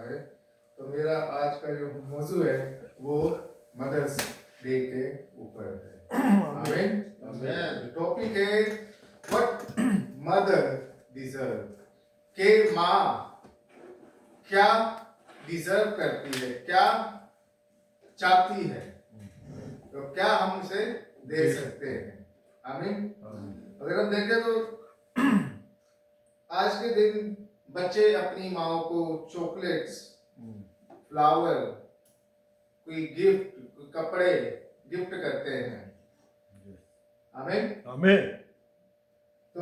है। तो मेरा आज का जो मौजू है वो मदर्स डे के ऊपर है। आमीन। टॉपिक है व्हाट मदर डिजर्व, के माँ क्या डिजर्व करती है, क्या चाहती है, तो क्या हम उसे दे सकते हैं। आमीन। अगर हम देखें तो आज के दिन बच्चे अपनी माँ को चॉकलेट्स, फ्लावर, कोई गिफ्ट, कोई कपड़े गिफ्ट करते हैं। आमीन। आमीन। तो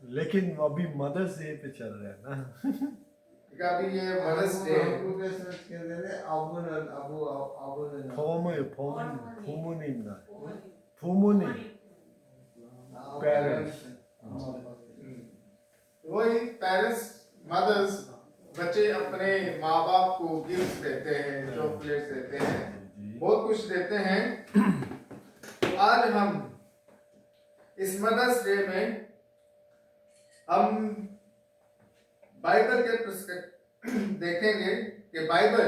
लेकिन अभी मदर्स डे पे चल रहा है ना। अभी ये मदर्स डे वही पेरेंट्स, मदर्स, बच्चे अपने माँ बाप को गिफ्ट देते हैं, चॉकलेट देते हैं, बहुत कुछ देते हैं। तो आज हम इस मदर्स डे में हम बाइबल के पर्सपेक्टिव देखेंगे कि बाइबल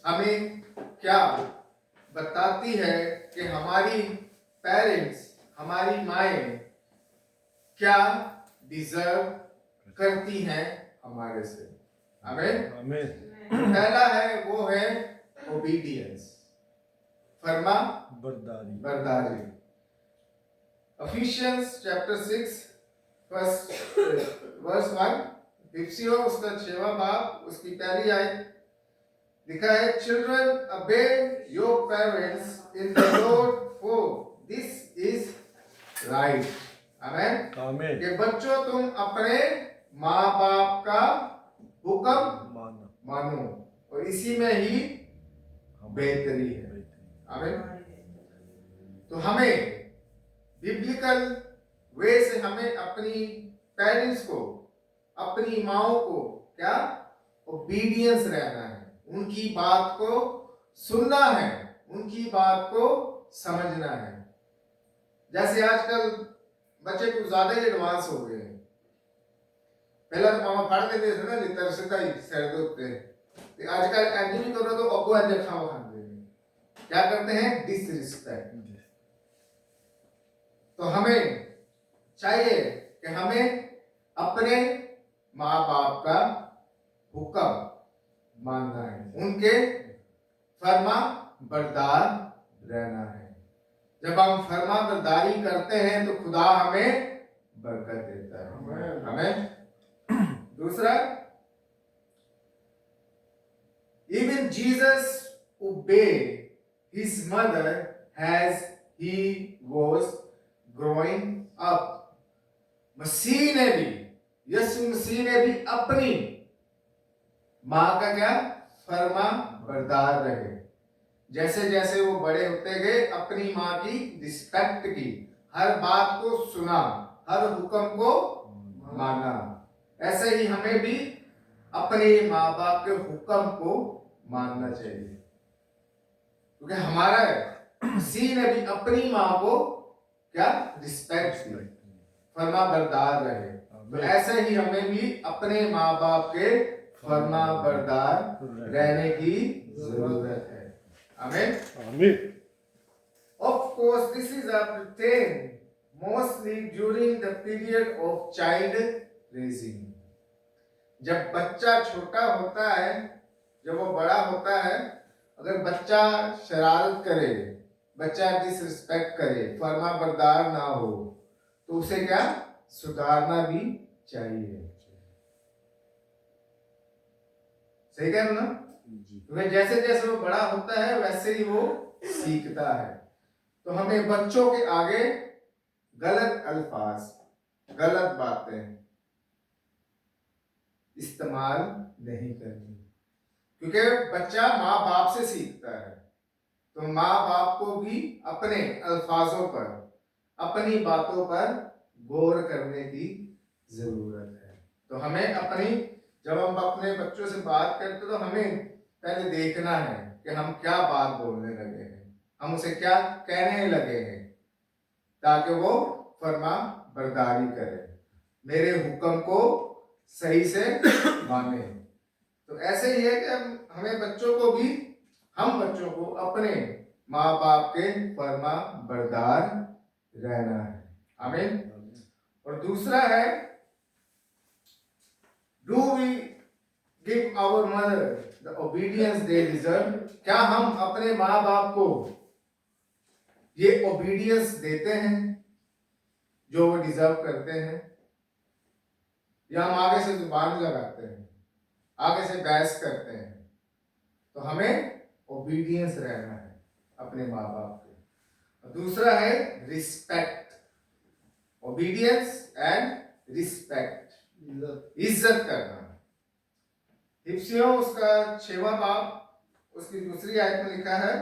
हमें क्या बताती है कि हमारी पेरेंट्स, हमारी माएँ क्या डिजर्व करती हैं हमारे से। आमीन। आमीन। पहला है वो है ओबीडियंस, फर्मा बरदारी। Ephesians chapter 6 verse 1, इफिसियों उसका 6वां बाब उसकी पहली आयत लिखा है, Children, obey your parents in the Lord, for this is right. आमेन। आमीन। कि बच्चों तुम अपने माँ बाप का हुक्म मानो और इसी में ही बेहतरी है। आमीन। तो हमें बिब्लिकल वे से हमें अपनी पेरेंट्स को, अपनी माओ को क्या ओबीडियंस रहना है, उनकी बात को सुनना है, उनकी बात को समझना है। जैसे आजकल बच्चे कुछ ज्यादा ही एडवांस हो गए हैं। पहला तो मामा पढ़ लेते थे ना, लितर से ही सर दोते आजकल एंटी करो तो अगो अंदर खाओ खाते हैं, क्या करते हैं, डिसरिस्पेक्ट। तो हमें चाहिए कि हमें अपने माँ बाप का हुक्म मानना है, उनके फर्मा बरदार रहना है। जब हम फर्मा बरदारी करते हैं तो खुदा हमें बरकत देता है। हमें दूसरा, even Jesus obeyed his mother as he was growing up. मसीह ने भी, यीशु मसीह ने भी अपनी माँ का क्या फर्मा बरदार रहे। जैसे जैसे वो बड़े होते गए अपनी माँ की रिस्पेक्ट की, हर बात को सुना, हर हुक्म को माना। ऐसे ही हमें भी अपने माँ बाप के हुक्म को मानना चाहिए, क्योंकि हमारा मसीह ने भी अपनी माँ को क्या रिस्पेक्ट दी, फर्मा बरदार रहे। तो ऐसे ही हमें भी अपने माँ बाप के फर्मा बरदार रहने की जरूरत है। आमीन। आमीन। Of course, this is obtained mostly during the period of child raising. जब बच्चा छोटा होता है, जब वो बड़ा होता है, अगर बच्चा शरारत करे, बच्चा डिसरिस्पेक्ट करे, फर्मा बरदार ना हो, तो उसे क्या सुधारना भी चाहिए। सही कह रहे हो ना? क्योंकि जैसे जैसे वो बड़ा होता है वैसे ही वो सीखता है। तो हमें बच्चों के आगे गलत अल्फाज, गलत बातें इस्तेमाल नहीं करनी, क्योंकि बच्चा माँ बाप से सीखता है। तो माँ बाप को भी अपने अल्फाजों पर, अपनी बातों पर गौर करने की जरूरत है। तो हमें अपनी, जब हम अपने बच्चों से बात करते तो हमें पहले देखना है कि हम क्या बात बोलने लगे हैं, हम उसे क्या कहने लगे हैं, ताकि वो फर्मा बरदारी करे। मेरे हुक्म को सही से माने। तो ऐसे ही है कि हमें बच्चों को भी, हम बच्चों को अपने माँ बाप के फर्मा बरदार रहना है। आमीन। और दूसरा है, do we give our mother the obedience they deserve? क्या हम अपने माँ बाप को ये ओबीडियंस देते हैं जो वो डिजर्व करते हैं, या हम आगे से जुबान लगाते हैं, आगे से बहस करते हैं? तो हमें ओबीडियंस रहना है अपने माँ बाप के। और दूसरा है रिस्पेक्ट, ओबीडियंस एंड रिस्पेक्ट, इज्जत करना। हिब्सियों उसका 6वां बाब उसकी दूसरी आयत में लिखा है,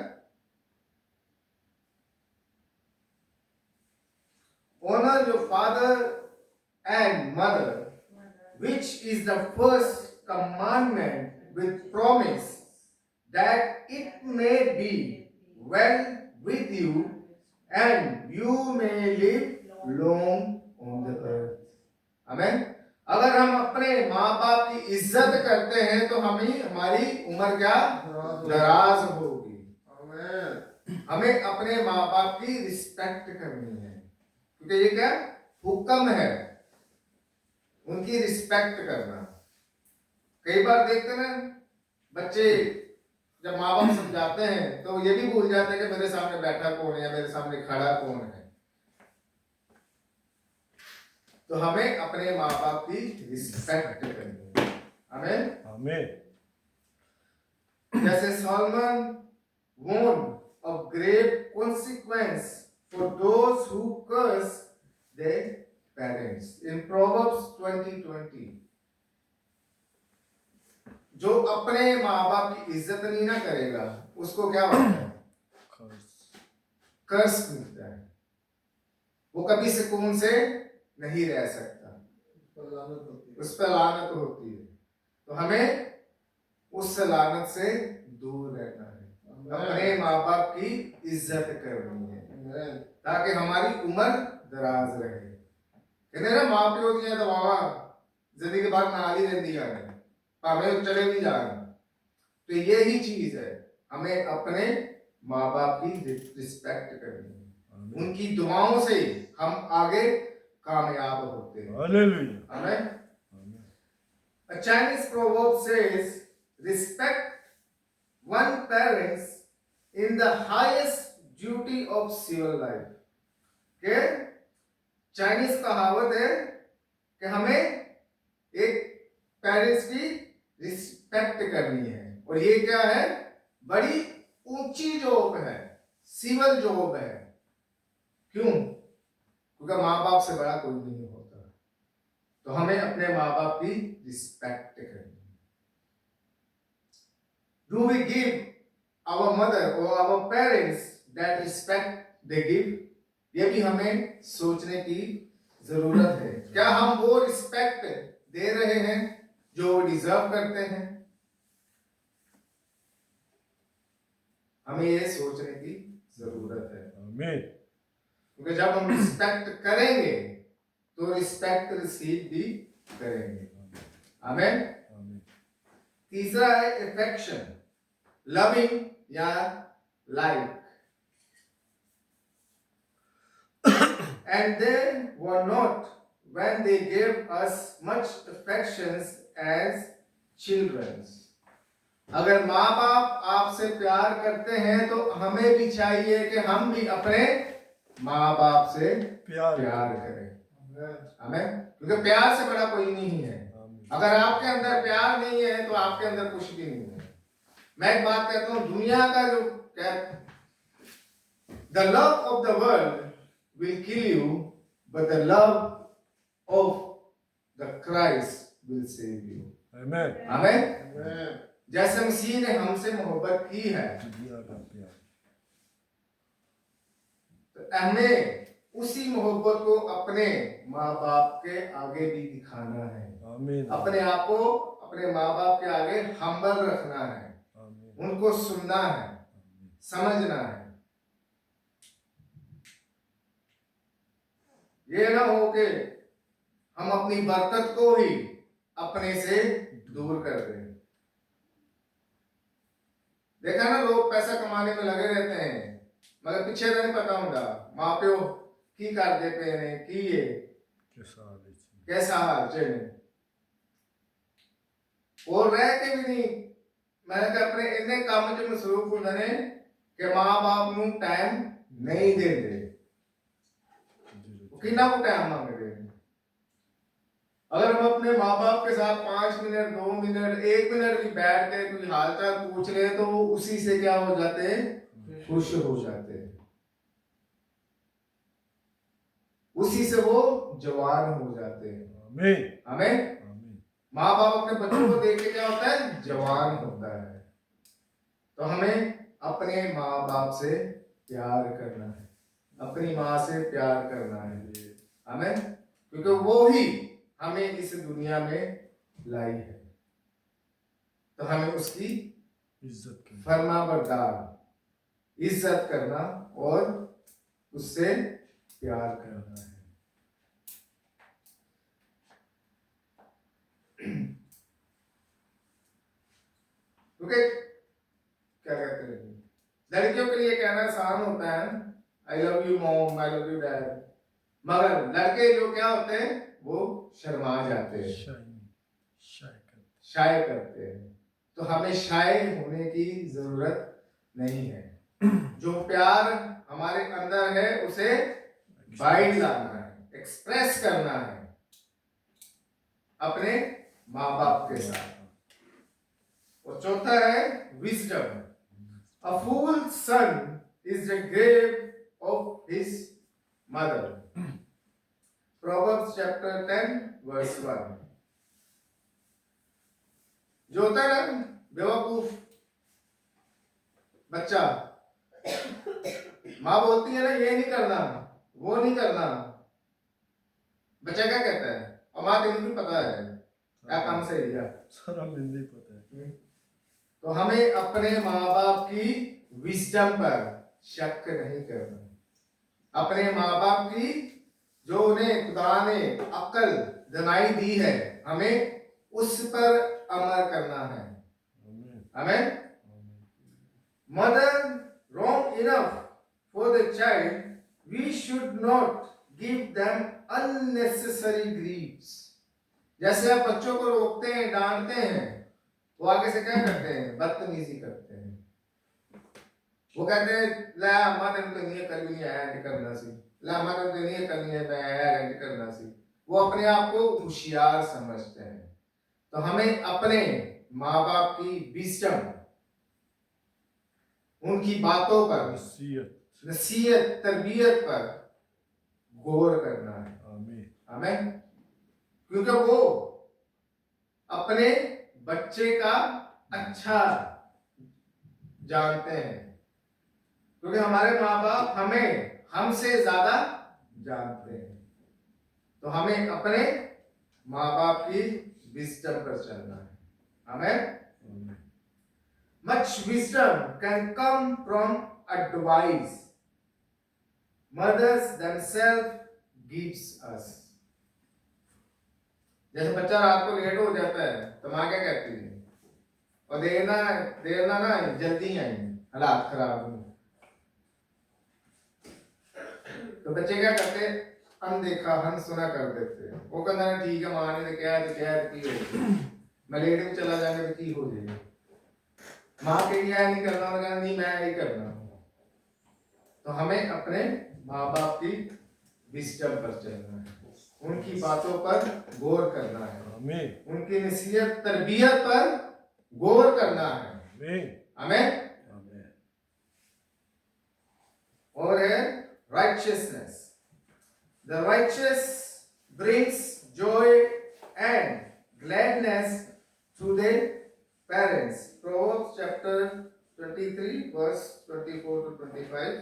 honour your father and mother which is the first commandment with promise that it may be well with you and you may live long on the earth. आमेन। अगर हम अपने माँ बाप की इज्जत करते हैं तो हमारी उम्र क्या दराज होगी। आमेन। हमें अपने माँ बाप की रिस्पेक्ट करनी है, क्योंकि ये क्या हुक्म है, उनकी रिस्पेक्ट करना। कई बार देखते हैं बच्चे जब माँ बाप समझाते हैं तो ये भी भूल जाते हैं कि मेरे सामने बैठा कौन है या मेरे सामने खड़ा कौन है। तो हमें अपने माँ बाप की रिस्पेक्ट करनी है। आमीन। आमीन। जैसे Solomon warned of grave consequence for those who curse their parents in Proverbs 20:20। जो अपने माँ बाप की इज्जत नहीं ना करेगा उसको क्या होता है? कर्स मिलता है। वो कभी सुकून से नहीं रह सकता, उस पर लानत होती है। तो हमें उस लानत से दूर रहना है, अपने माँ बाप की इज्जत करनी है ताकि हमारी उम्र दराज रहे। कहते ना माँ प्यो दिया तो बाबा जिंदगी भर नाल ही रहती जाने, भावें चले भी जाए। तो यही चीज है, हमें अपने माँ बाप की रिस्पेक्ट करनी है, उनकी दुआओं से हम आगे कामयाब होते हैं। हालेलुया। आमीन। A Chinese proverb says, respect one parents in the highest duty of civil life। के चाइनीज कहावत है कि हमें एक पेरेंट्स की रिस्पेक्ट करनी है, और ये क्या है? बड़ी ऊंची जॉब है, सिविल जॉब है। क्यों? क्योंकि माँ बाप से बड़ा कोई नहीं होता। तो हमें अपने माँ बाप की रिस्पेक्ट करनी है। Do we give our mother और our parents that respect they give? ये भी हमें सोचने की जरूरत है। क्या हम वो रिस्पेक्ट दे रहे हैं जो वो डिजर्व करते हैं? हमें ये सोचने की जरूरत है। आमीन। क्योंकि जब हम रिस्पेक्ट करेंगे तो रिस्पेक्ट रिसीव भी करेंगे। आमीन। तीसरा है अफेक्शन, लविंग या like. And they were not when they gave us much affections as children। अगर माँ बाप आपसे प्यार करते हैं तो हमें भी चाहिए कि हम भी अपने माँ बाप से प्यार करें। हमें, क्योंकि प्यार से बड़ा कोई नहीं है। अगर आपके अंदर प्यार नहीं है तो आपके अंदर कुछ भी नहीं है। मैं एक बात कहता हूँ, दुनिया का जो the love of the world will kill you, but the love of the Christ will save you। आमीन। आमीन। जैसे मसीह ने हमसे मोहब्बत की है तो हमें उसी मोहब्बत को अपने माँ बाप के आगे भी दिखाना है। आमीन। अपने आप को अपने माँ बाप के आगे हम्बल रखना है, उनको सुनना है, समझना है। ये ना हो कि हम अपनी बरकत को ही अपने से दूर कर दें। देखा ना, लोग पैसा कमाने में लगे रहते हैं मगर पीछे नहीं पता होता माँ प्यो की कर देते हैं कि ये कैसा हाल चले और रह के भी नहीं। मैंने कहा अपने इन्ने काम च मसरूफ होंगे ने कि माँ बाप नू टाइम नहीं देते। कितना को टाइम मांगते हैं। अगर हम अपने माँ बाप के साथ 5 मिनट 2 मिनट 1 मिनट भी बैठ के कोई हालचाल पूछ ले तो वो उसी से क्या हो जाते हैं, खुश हो जाते हैं। उसी से वो जवान हो जाते हैं। हमें माँ बाप अपने बच्चों को देख के क्या होता है, जवान होता है। तो हमें अपने माँ बाप से प्यार करना है, अपनी माँ से प्यार करना है हमें, क्योंकि वो ही हमें इस दुनिया में लाई है। तो हमें उसकी इज्जत करना, फरमाबरदार इज्जत करना और उससे प्यार करना है। ओके, क्या कहते हैं, लड़कियों के लिए कहना आसान होता है I love you mom, I love you dad, मगर लड़के जो क्या होते हैं वो शर्मा जाते हैं, शाय करते हैं। तो हमें शाय होने की जरूरत नहीं है। जो प्यार हमारे अंदर है उसे बाहर लाना है, एक्सप्रेस करना है अपने माँ बाप के साथ। और चौथा है wisdom. A fool son is the grave of his mother. Proverbs chapter 10 verse 1। जो होता है ना बेवकूफ बच्चा, माँ बोलती है ना ये नहीं करना वो नहीं करना, बच्चा क्या कहता है, और माँ तेरे को पता है क्या काम सही है, सारा मिलने पता है। तो हमें अपने माँ बाप की विजडम पर शक नहीं करना। अपने माँ बाप की जो उन्हें खुदा ने अक्ल दिलाई दी है हमें उस पर अमल करना है हमें। Mother wrong enough for the child, we should not give them unnecessary griefs। जैसे आप बच्चों को रोकते हैं डांटते हैं, वो आगे से क्या करते हैं, बदतमीजी करते हैं। वो कहते हैं ला अम्मा तेन तो नहीं कर नहीं आया करना सी, ला अम्मा तेन तो नहीं करनी है मैं आया करना सी। वो अपने आप को होशियार समझते हैं। तो हमें अपने माँ बाप की विजडम, उनकी बातों पर, नसीहत तरबियत पर गौर करना है हमें, क्योंकि वो अपने बच्चे का अच्छा जानते हैं। क्योंकि हमारे माँ बाप हमें हमसे ज्यादा जानते हैं। तो हमें अपने माँ बाप की विजडम पर चलना है हमें। Much wisdom can come from advice mothers themselves gives us। जैसे बच्चा रात को लेट हो जाता है तो माँ क्या कहती है, और देर ना जल्दी आई, हालात खराब हुए। तो बच्चे क्या करते, अनदेखा अनसुना कर देते हैं। वो कहना है ठीक है माँ ने क्या की हो, मैं लेट में चला जाने पे की हो जाएगी। माँ के लिए नहीं करना, नहीं मैं नहीं करना। तो हमें अपने माँ बाप की विजडम पर चलना है, उनकी बातों पर गौर करना है, उनकी नसीहत तरबियत पर गौर करना है हमें। और है righteousness। The righteous brings joy and gladness to their parents। Proverbs chapter 23 verse 24 to 25।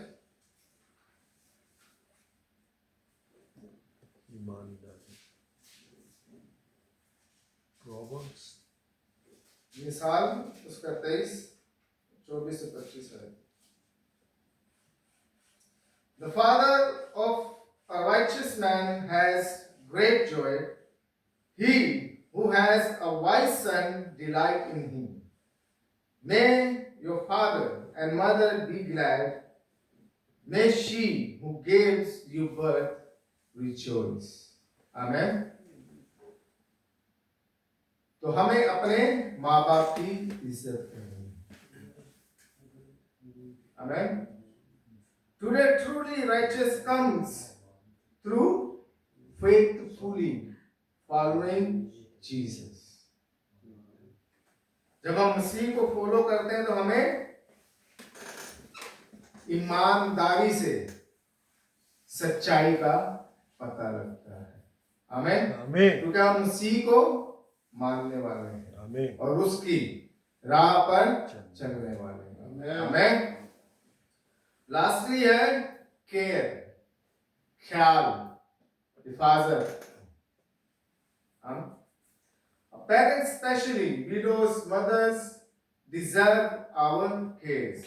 Proverbs मिसाल उसका 23 24 से 25 है। The father of a righteous man has great joy, he who has a wise son delight in him. May your father and mother be glad. May she who gives you birth rejoice. Amen. तो हमें अपने माँ बाप की इज्जत करनी है. Amen. Today truly righteous comes through faithfully following Jesus. जब हम मसीह को फॉलो करते हैं तो हमें ईमानदारी से सच्चाई का पता लगता है. आमीन. आमीन. क्योंकि हम मसीह को मानने वाले हैं. आमीन. और उसकी राह पर चलने वाले हैं. आमीन. लास्टली है केयर, ख्याल, हिफाजत. हम parents, especially widows, mothers, deserve our care.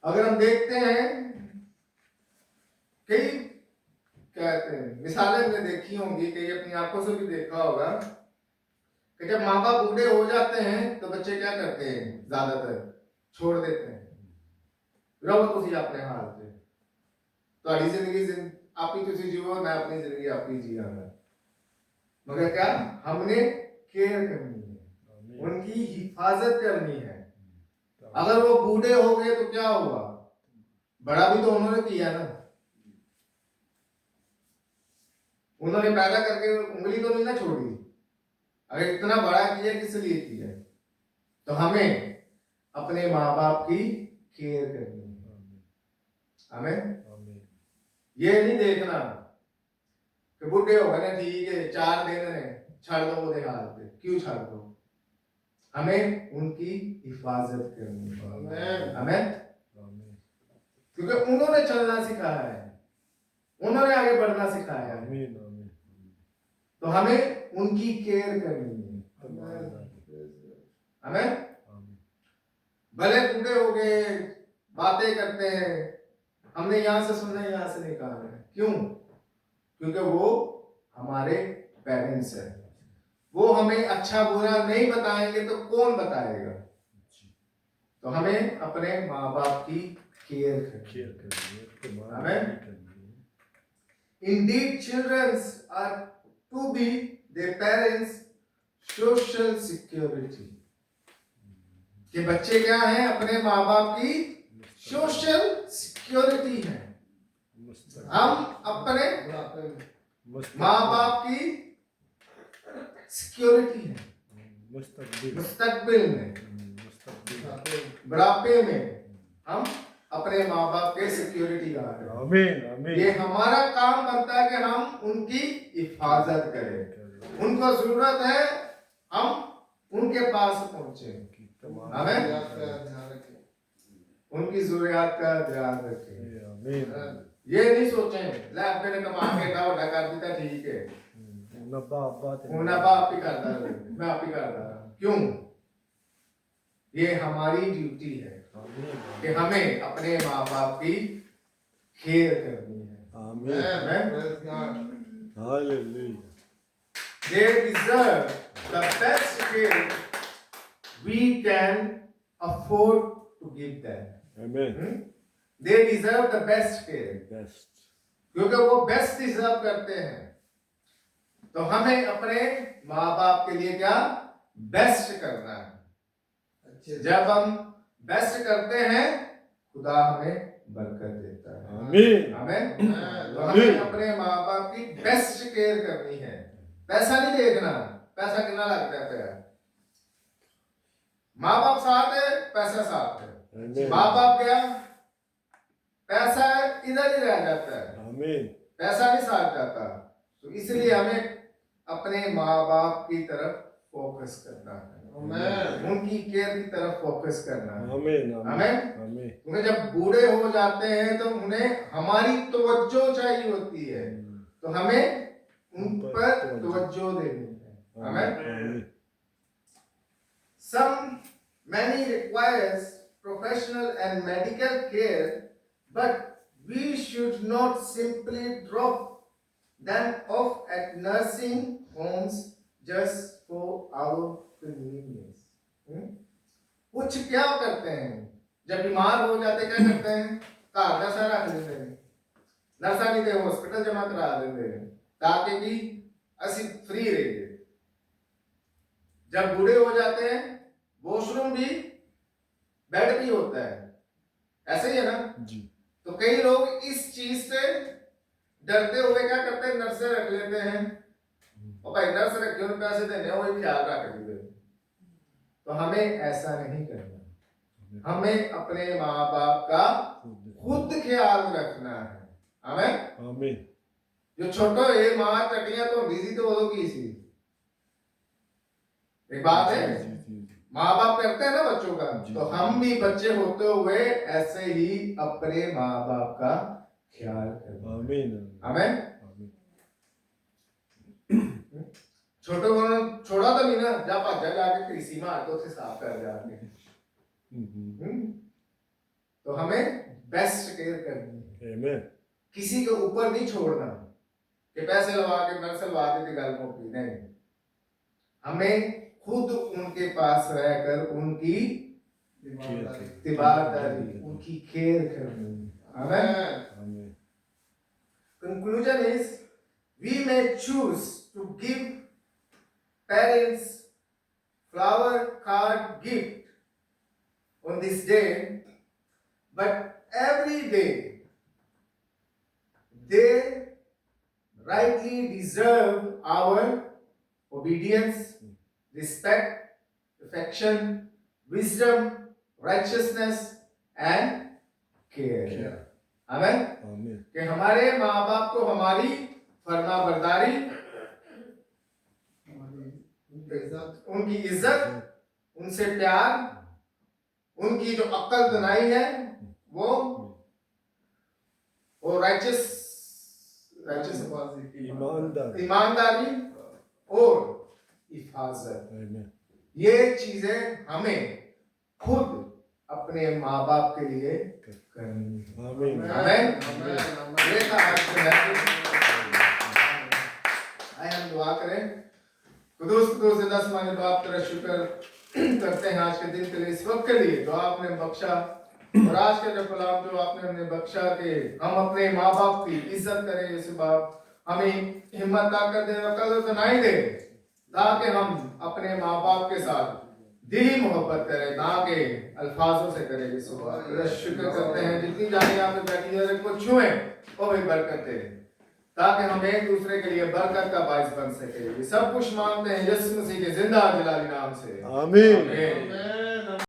अगर हम देखते हैं कई कहते हैं मिसालें हमने देखी होंगी, कई अपनी आंखों से भी देखा होगा कि जब माँ बाप बूढ़े हो जाते हैं तो बच्चे क्या करते हैं, ज्यादातर छोड़ देते हैं. रहो तुसी अपने हाल पे, तो जिंदगी आप ही तुसी जियो, मैं अपनी जिंदगी आप ही जिया. मगर क्या हमने केयर करनी है, उनकी हिफाजत करनी है. अगर वो बूढ़े हो गए तो क्या हुआ, बड़ा भी तो उन्होंने किया ना. उन्होंने पैदा करके उंगली तो नहीं ना छोड़ी. अगर इतना बड़ा किया किस लिए किया, तो हमें अपने माँ बाप की केयर करनी है. हमें ये नहीं देखना कि बूढ़े हो गए ना, ठीक है 4 दिन ने छाड़ दो वो हाल पे, क्यों छाड़ दो. हमें उनकी हिफाजत करनी है. हमें क्योंकि उन्होंने चलना सिखाया है, उन्होंने आगे बढ़ना सिखाया है, तो हमें उनकी केयर करनी है. हमें भले बूढ़े हो गए, बातें करते हैं, हमने यहां से सुनना यहां से नहीं कहा है. क्यों? क्योंकि वो हमारे पेरेंट्स हैं. वो हमें अच्छा बुरा नहीं बताएंगे तो कौन बताएगा. तो हमें अपने माँ बाप की केयर करनी है. हमें Indeed, children are to be their parents' social security. कि बच्चे क्या हैं, अपने माँ बाप की सोशल सिक्योरिटी है. हम अपने माँ बाप की सिक्योरिटी है. मुस्तकबिल में, बुढ़ापे में हम अपने माँ बाप के सिक्योरिटी गार्ड हैं. आमीन. आमीन. ये हमारा काम बनता है कि हम उनकी हिफाजत करें. उनको जरूरत है, हम उनके पास पहुंचे. हमें उनकी जरूरियात का ध्यान रखें. ये नहीं सोचें ले मैंने कमा के इतना बड़ा कर दिया, ठीक है आप ही करता है, मैं आप ही करता. क्यों? ये हमारी ड्यूटी है कि हमें अपने माँ बाप की केयर करनी है. Hallelujah. They deserve the best care we can afford to give them. Amen. They deserve the best care. Best. क्योंकि वो बेस्ट डिजर्व करते हैं. तो हमें अपने माँ बाप के लिए क्या बेस्ट करना है. जब हम बेस्ट करते हैं खुदा हमें बरकत देता है. आमीन. आमीन. तो हमें अपने माँ बाप की बेस्ट केयर करनी है. पैसा नहीं देखना, पैसा कितना लगता है पैसा. माँ बाप साथ है, पैसा साथ है. माँ बाप गया, पैसा इधर ही रह जाता है. आमीन. पैसा नहीं साथ जाता. तो इसलिए हमें अपने माँ बाप की तरफ फोकस करना है. उनकी केयर की तरफ फोकस करना है. आमीन. आमीन. क्योंकि जब बूढ़े हो जाते हैं तो उन्हें हमारी तवज्जो चाहिए होती है, तो हमें उन पर तवज्जो देनी है. आमीन. Many requires professional and medical care, but we should not simply drop than of at nursing homes just for our convenience. कुछ क्या करते हैं जब बीमार हो जाते क्या करते हैं घर नशा रख लेते हैं नशा नहीं दे हॉस्पिटल जमा करा देते हैं ताकि कि असि फ्री रहिए जब बूढ़े हो जाते हैं वॉशरूम भी बेड भी होता है ऐसे ही है ना जी तो कई लोग इस चीज से डरते हुए क्या करते हैं नर्सें रख लेते हैं और भाई नर्स रख के पैसे देने वही ख्याल रख लेते तो हमें ऐसा नहीं करना हमें अपने माँ बाप का खुद ख्याल रखना है हमें आमीन जो छोटो ये माँ टटियां तो बिजी तो वो की सी एक बात है माँ बाप करते हैं ना बच्चों का तो हम भी बच्चे होते हुए ऐसे ही अपने माँ बाप का ख्याल करें आमीन हमें आमीन छोटे को छोड़ा तो नहीं ना जा भाजा जाके कृषि मार तो उसे साफ कर जाके तो हमें बेस्ट केयर करनी है आमीन किसी के ऊपर नहीं छोड़ना कि पैसे लगा के नर्स लगा देती गल मुक्ति नहीं हमें खुद उनके पास रहकर उनकी तिबारदारी उनकी केयर करनी आमीन conclusion is we may choose to give parents flower card gift on this day but every day they rightly deserve our obedience respect affection wisdom righteousness and care आमेन आमीन कि हमारे माँ बाप को हमारी फर्मा बरदारी उनकी इज्जत उनसे प्यार उनकी जो अक्ल दनाई है वो और ईमानदारी और हिफाजत आमीन ये चीजें हमें खुद अपने माँ बाप के लिए करनी है आमीन आमीन ये था आज का मैसेज आइए हम दुआ करें कुदूस जिंदा समाने बाप तेरा शुक्र करते हैं आज के दिन के लिए इस वक्त के लिए जो आपने बख्शा और आज के जो कलाम जो आपने हमें बख्शा कि हम अपने माँ बाप की इज्जत करें यीशु बाप हमें हिम्मत ताकत दे अकल दनाई दे ताकि हम अपने माँ बाप के साथ दिली मोहब्बत करें ना के अल्फाजों से करें यीशु बाप तेरा शुक्र करते हैं जितनी जाने यहाँ पे बैठी है को छुए वो भी बरकत दे ताकि हम एक दूसरे के लिए बरकत का बाइस बन सके ये सब कुछ मांगते हैं यीशु मसीह के जिंदा जलाली नाम से आमीन आमीन